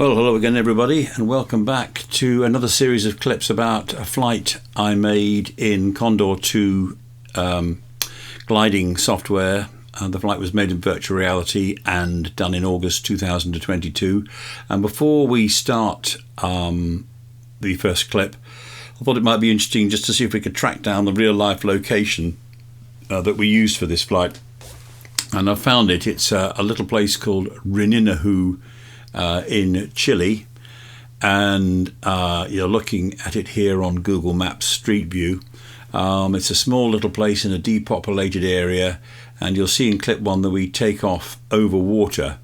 Well, hello again everybody, and welcome back to another series of clips about a flight I made in Condor 2 gliding software. The flight was made in virtual reality and done in August 2022. And before we start the first clip, I thought it might be interesting just to see if we could track down the real life location that we used for this flight. And I found it. It's a little place called Rininahu in Chile, and you're looking at it here on Google Maps Street View. It's a small little place in a depopulated area, and you'll see in clip 1 that we take off over water,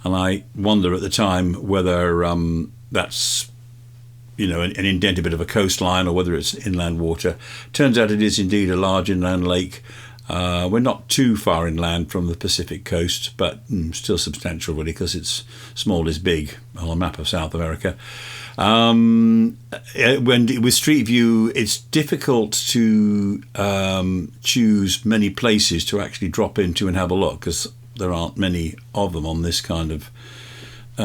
and I wonder at the time whether that's an indented bit of a coastline or whether it's inland water. Turns out it is indeed a large inland lake. We're not too far inland from the Pacific coast, but still substantial really, because it's small is big on a map of South America. With Street View, it's difficult to choose many places to actually drop into and have a look, because there aren't many of them on this kind of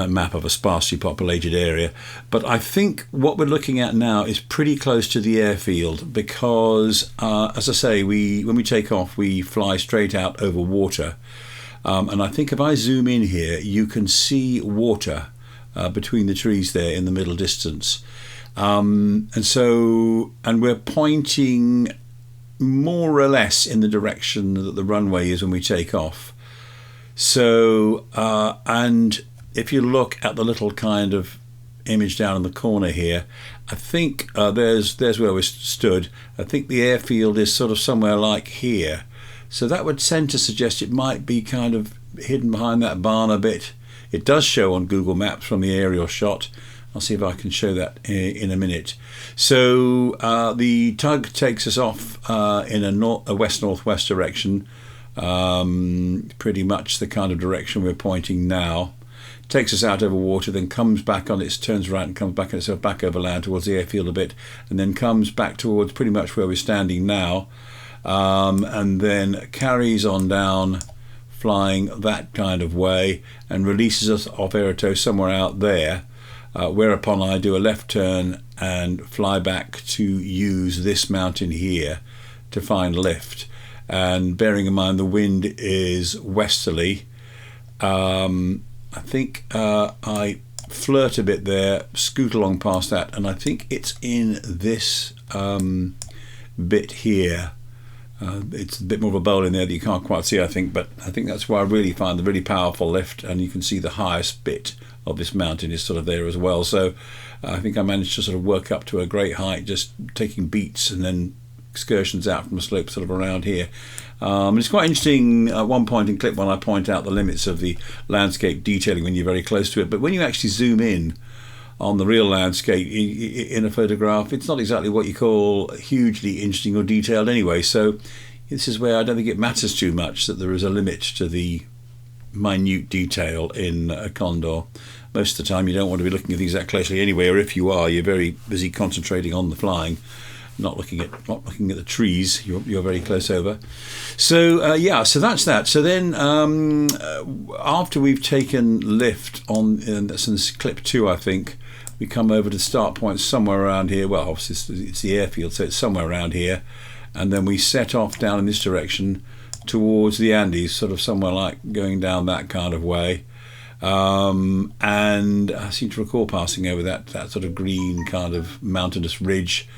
map of a sparsely populated area. But I think what we're looking at now is pretty close to the airfield, because as I say, when we take off we fly straight out over water, and I think if I zoom in here you can see water between the trees there in the middle distance, and we're pointing more or less in the direction that the runway is when we take off. So and if you look at the little kind of image down in the corner here, I think there's where we stood. I think the airfield is sort of somewhere like here. So that would tend to suggest it might be kind of hidden behind that barn a bit. It does show on Google Maps from the aerial shot. I'll see if I can show that in a minute. So the tug takes us off in a west-northwest direction, pretty much the kind of direction we're pointing now. Takes us out over water, then comes back on its, turns right and comes back on itself back over land towards the airfield a bit, and then comes back towards pretty much where we're standing now, and then carries on down, flying that kind of way, and releases us off aerotow somewhere out there, whereupon I do a left turn and fly back to use this mountain here to find lift. And bearing in mind the wind is westerly, I think I flirt a bit there, scoot along past that, and I think it's in this bit here. It's a bit more of a bowl in there that you can't quite see, I think, but I think that's where I really find the really powerful lift, and you can see the highest bit of this mountain is sort of there as well. So I think I managed to sort of work up to a great height, just taking beats and then excursions out from a slope sort of around here. And it's quite interesting at one point in clip 1 I point out the limits of the landscape detailing when you're very close to it, but when you actually zoom in on the real landscape in a photograph, it's not exactly what you call hugely interesting or detailed anyway. So this is where I don't think it matters too much that there is a limit to the minute detail in a Condor. Most of the time you don't want to be looking at things that closely anyway, or if you are, you're very busy concentrating on the flying, not looking at the trees. You're very close over. So so that's that. So then after we've taken lift on, and that's in clip 2 I think, we come over to the start point somewhere around here. Well, obviously it's the airfield, so it's somewhere around here, and then we set off down in this direction towards the Andes, sort of somewhere like going down that kind of way. And I seem to recall passing over that sort of green kind of mountainous ridge.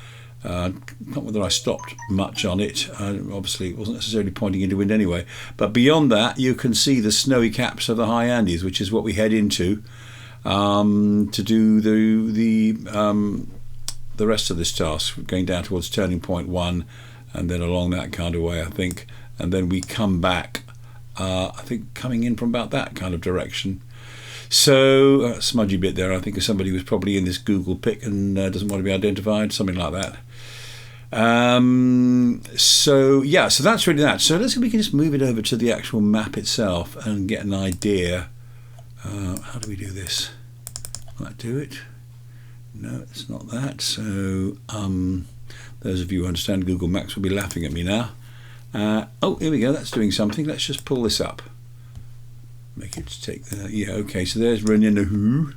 Not whether I stopped much on it. Obviously it wasn't necessarily pointing into wind anyway, but beyond that you can see the snowy caps of the high Andes, which is what we head into to do the rest of this task, going down towards turning point 1 and then along that kind of way I think, and then we come back I think coming in from about that kind of direction. So smudgy bit there, I think somebody was probably in this Google pic and doesn't want to be identified, something like that. So that's really that. So let's see if we can just move it over to the actual map itself and get an idea. How do we do this? Will that do it? No, it's not that. So those of you who understand Google Maps will be laughing at me now. Oh, here we go, that's doing something. Let's just pull this up. Make it take the, okay, so there's Rininahu.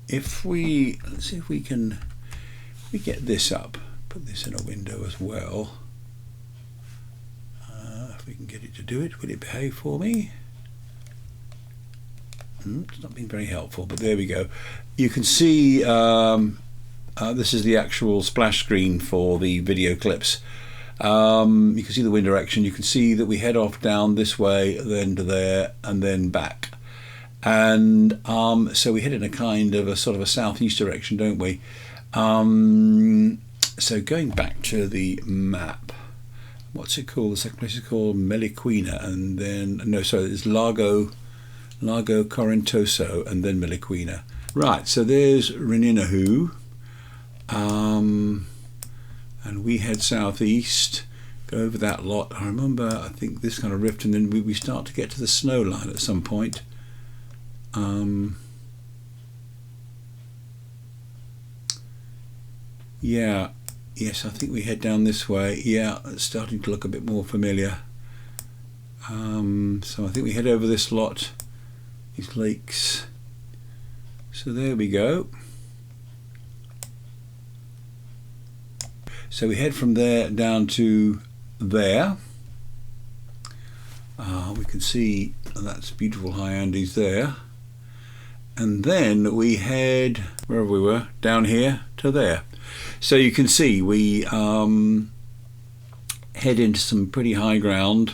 If we, let's see if we can, get this up, put this in a window as well. If we can get it to do it, will it behave for me? It's not been very helpful, but there we go. You can see this is the actual splash screen for the video clips. You can see the wind direction. You can see that we head off down this way, then to there, and then back. And so we head in a kind of a sort of a southeast direction, don't we? So going back to the map, what's it called? The second place is called Meliquina, and then no, sorry, it's Lago Corintoso, and then Meliquina. Right, so there's Reninahu, and we head southeast, go over that lot. I remember, I think this kind of rift, and then we start to get to the snow line at some point. Yeah, yes, I think we head down this way. Yeah, it's starting to look a bit more familiar. So I think we head over this lot, these lakes. So there we go. So we head from there down to there. We can see that's beautiful high Andes there. And then we head, wherever we were, down here to there. So you can see we head into some pretty high ground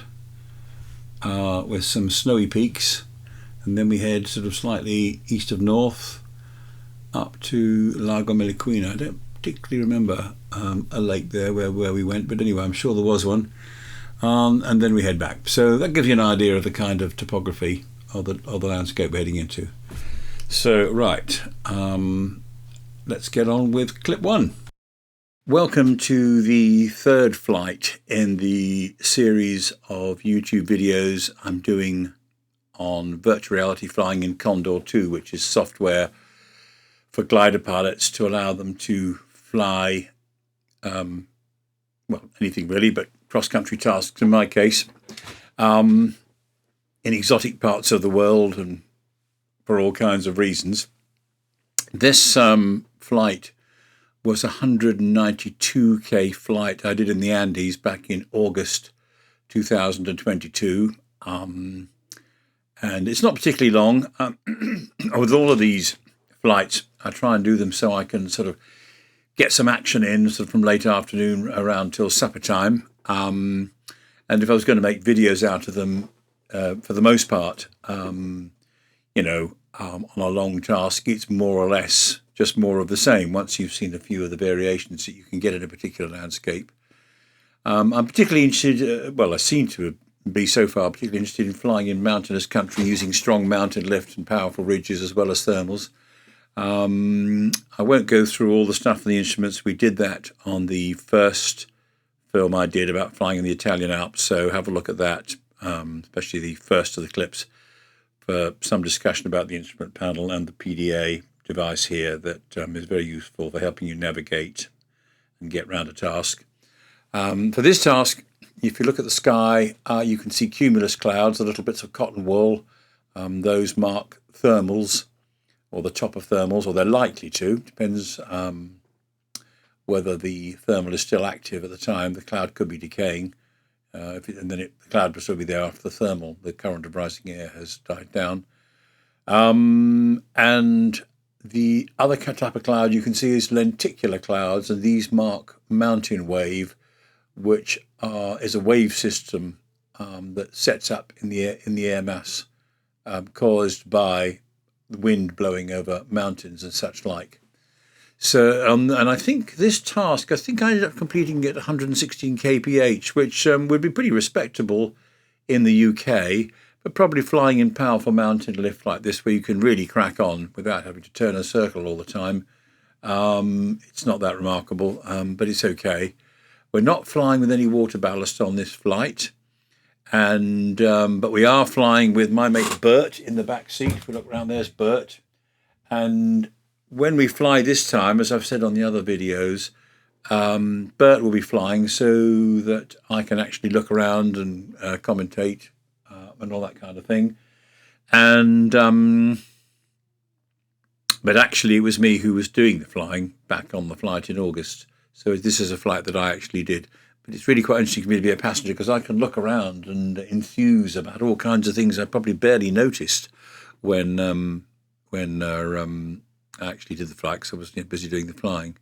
with some snowy peaks, and then we head sort of slightly east of north up to Lago Meliquina. I don't particularly remember a lake there where we went, but anyway, I'm sure there was one. And then we head back. So that gives you an idea of the kind of topography of the landscape we're heading into. So right, let's get on with clip one. Welcome to the third flight in the series of YouTube videos I'm doing on virtual reality flying in Condor 2, which is software for glider pilots to allow them to fly, well, anything really, but cross-country tasks in my case, in exotic parts of the world and for all kinds of reasons. This flight was a 192k flight I did in the Andes back in August 2022. And it's not particularly long. With all of these flights, I try and do them so I can sort of get some action in sort of from late afternoon around till supper time. And if I was going to make videos out of them, for the most part, on a long task, it's more or less just more of the same once you've seen a few of the variations that you can get in a particular landscape. I'm particularly interested, I seem to be so far particularly interested in flying in mountainous country using strong mountain lift and powerful ridges as well as thermals. I won't go through all the stuff and the instruments. We did that on the first film I did about flying in the Italian Alps, so have a look at that, especially the first of the clips, for some discussion about the instrument panel and the PDA device here that is very useful for helping you navigate and get around a task. For this task, if you look at the sky, you can see cumulus clouds, the little bits of cotton wool. Those mark thermals, or the top of thermals, or they're likely to. Depends whether the thermal is still active at the time. The cloud could be decaying, the cloud will still be there after the current of rising air has died down. And the other type of cloud you can see is lenticular clouds, and these mark mountain wave, which is a wave system that sets up in the air mass caused by the wind blowing over mountains and such like. So, and I think this task, I ended up completing at 116 kph, which would be pretty respectable in the UK, but probably flying in powerful mountain lift like this, where you can really crack on without having to turn a circle all the time. It's not that remarkable, but it's okay. We're not flying with any water ballast on this flight, and but we are flying with my mate Bert in the back seat. If we look around, there's Bert. And when we fly this time, as I've said on the other videos, Bert will be flying so that I can actually look around and commentate and all that kind of thing. And but actually it was me who was doing the flying back on the flight in August. So this is a flight that I actually did. But it's really quite interesting for me to be a passenger because I can look around and enthuse about all kinds of things I probably barely noticed when I actually did the flight because I was busy doing the flying.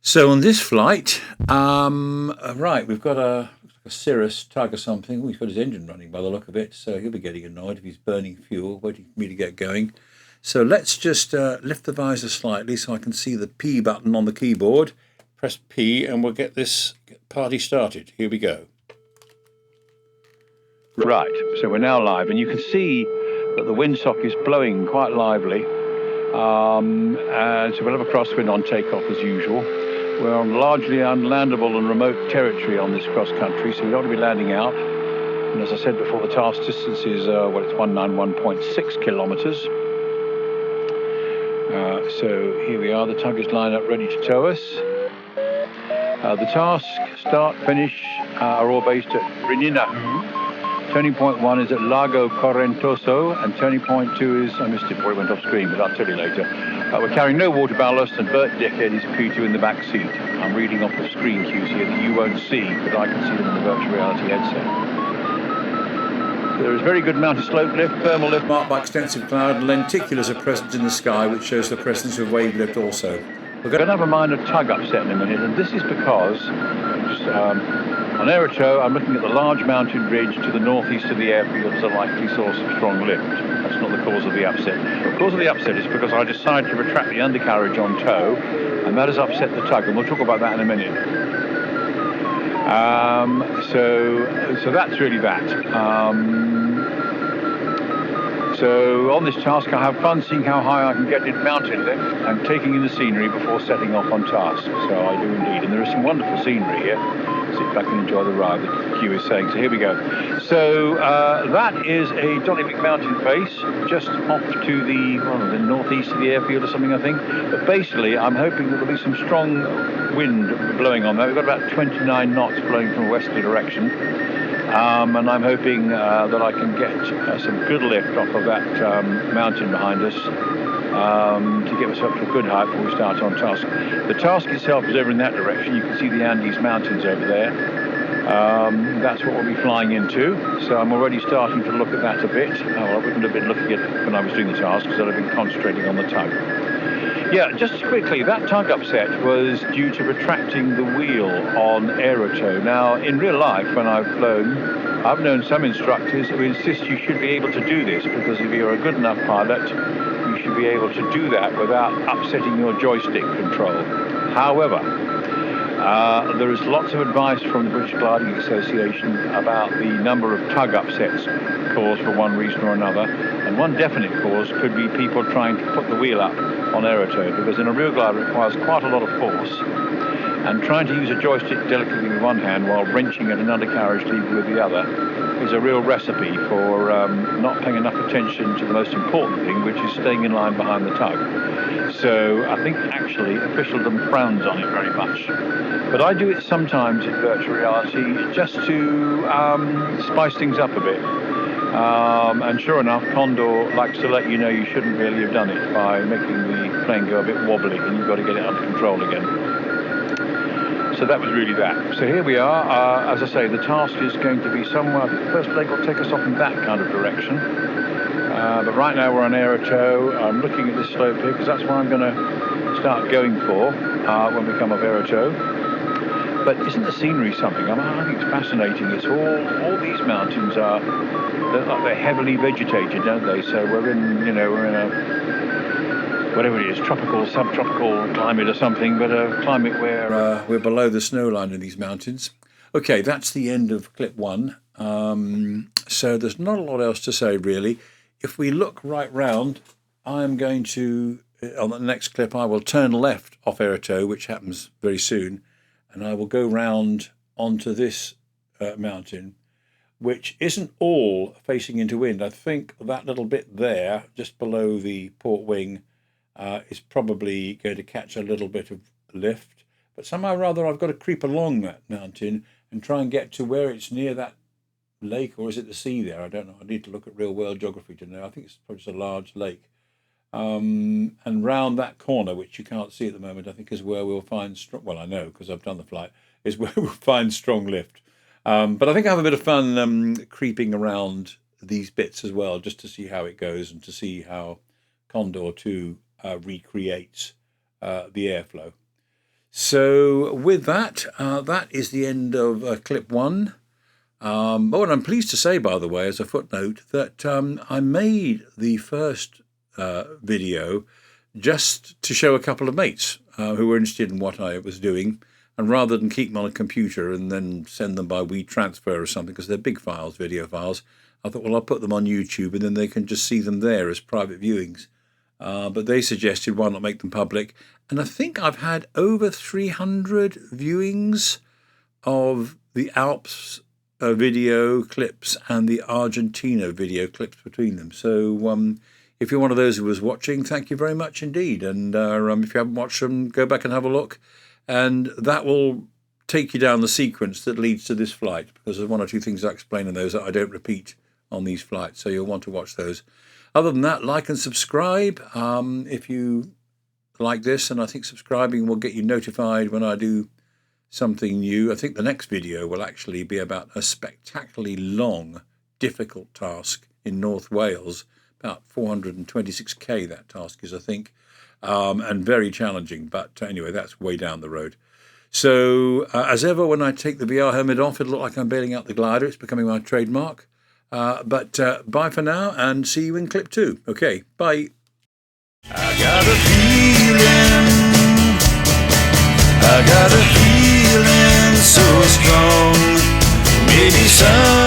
So on this flight, right, we've got a Cirrus tug or something. He's got his engine running by the look of it, so he'll be getting annoyed if he's burning fuel, waiting for me to get going. So let's just lift the visor slightly so I can see the P button on the keyboard. Press P and we'll get this party started. Here we go. Right, so we're now live, and you can see that the windsock is blowing quite lively. And so we'll have a crosswind on takeoff as usual. We're on largely unlandable and remote territory on this cross country, so we don't want to be landing out. And as I said before, the task distance is, it's 191.6 kilometres. So here we are, the tug is lined up ready to tow us. The task, start, finish are all based at Renina. Turning point 1 is at Lago Correntoso, and turning point 2 is, I missed it before it went off screen, but I'll tell you later. We're carrying no water ballast, and Bert Dickhead is P2 in the back seat. I'm reading off the screen cues here that you won't see, but I can see them in the virtual reality headset. There is very good mounted slope lift, thermal lift marked by extensive cloud, and lenticulars are present in the sky, which shows the presence of wave lift also. We're going to have a minor tug upset in a minute, and this is because on aerotow, I'm looking at the large mountain ridge to the northeast of the airfield as a likely source of strong lift. That's not the cause of the upset. The cause of the upset is because I decided to retract the undercarriage on tow, and that has upset the tug, and we'll talk about that in a minute. So that's really that. So on this task, I have fun seeing how high I can get in mountain lift and taking in the scenery before setting off on task. So I do indeed, and there is some wonderful scenery here. Sit back and enjoy the ride, the cue is saying. So here we go. So that is a Dolly McMountain face, just off to the northeast of the airfield or something, I think. But basically, I'm hoping that there'll be some strong wind blowing on that. We've got about 29 knots blowing from a westerly direction. And I'm hoping that I can get some good lift off of that mountain behind us to get us up to a good height before we start on task. The task itself is over in that direction. You can see the Andes Mountains over there. That's what we'll be flying into. So I'm already starting to look at that a bit. I wouldn't have been looking at it when I was doing the task because I'd have been concentrating on the tug. Yeah, just quickly, that tug upset was due to retracting the wheel on aerotow. Now, in real life, when I've flown, I've known some instructors who insist you should be able to do this because if you're a good enough pilot, you should be able to do that without upsetting your joystick control. However, there is lots of advice from the British Gliding Association about the number of tug upsets caused for one reason or another, and one definite cause could be people trying to put the wheel up on aerotow, because in a real glide it requires quite a lot of force, and trying to use a joystick delicately with one hand while wrenching at an undercarriage lever with the other is a real recipe for not paying enough attention to the most important thing, which is staying in line behind the tug. So I think actually officialdom frowns on it very much. But I do it sometimes in virtual reality just to spice things up a bit. And sure enough, Condor likes to let you know you shouldn't really have done it by making the plane go a bit wobbly, and you've got to get it under control again. So that was really that. So here we are. As I say, the task is going to be somewhere. The first leg will take us off in that kind of direction. But right now we're on aerotow. I'm looking at this slope here because that's what I'm going to start going for when we come off aerotow. But isn't the scenery something? I think it's fascinating. It's all these mountains they're heavily vegetated, don't they? So we're in a whatever it is, tropical, subtropical climate or something, but a climate where we're below the snow line in these mountains. Okay, that's the end of clip 1. So there's not a lot else to say really. If we look right round, I'm going to on the next clip I will turn left off aerotow, which happens very soon. And I will go round onto this mountain, which isn't all facing into wind. I think that little bit there, just below the port wing, is probably going to catch a little bit of lift. But somehow or other, I've got to creep along that mountain and try and get to where it's near that lake or is it the sea there? I don't know. I need to look at real world geography to know. I think it's probably just a large lake. And round that corner, which you can't see at the moment, I think is where we'll find strong. Well, I know because I've done the flight. Is where we'll find strong lift. But I think I have a bit of fun creeping around these bits as well, just to see how it goes and to see how Condor 2 recreates the airflow. So with that, that is the end of clip 1. Oh, and I'm pleased to say, by the way, as a footnote, that I made the first video just to show a couple of mates who were interested in what I was doing. And rather than keep them on a computer and then send them by WeTransfer or something, because they're big files, video files, I thought, well, I'll put them on YouTube and then they can just see them there as private viewings. But they suggested, why not make them public? And I think I've had over 300 viewings of the Alps video clips and the Argentina video clips between them. So if you're one of those who was watching, thank you very much indeed. And if you haven't watched them, go back and have a look. And that will take you down the sequence that leads to this flight, because there's one or two things I explain in those that I don't repeat on these flights, so you'll want to watch those. Other than that, like and subscribe if you like this, and I think subscribing will get you notified when I do something new. I think the next video will actually be about a spectacularly long, difficult task in North Wales, about 426k that task is, I think. And very challenging, but anyway, that's way down the road. So, as ever, when I take the VR helmet off, it'll look like I'm bailing out the glider. It's becoming my trademark. But bye for now, and see you in clip 2. Okay, bye. I got a feeling so strong. Maybe some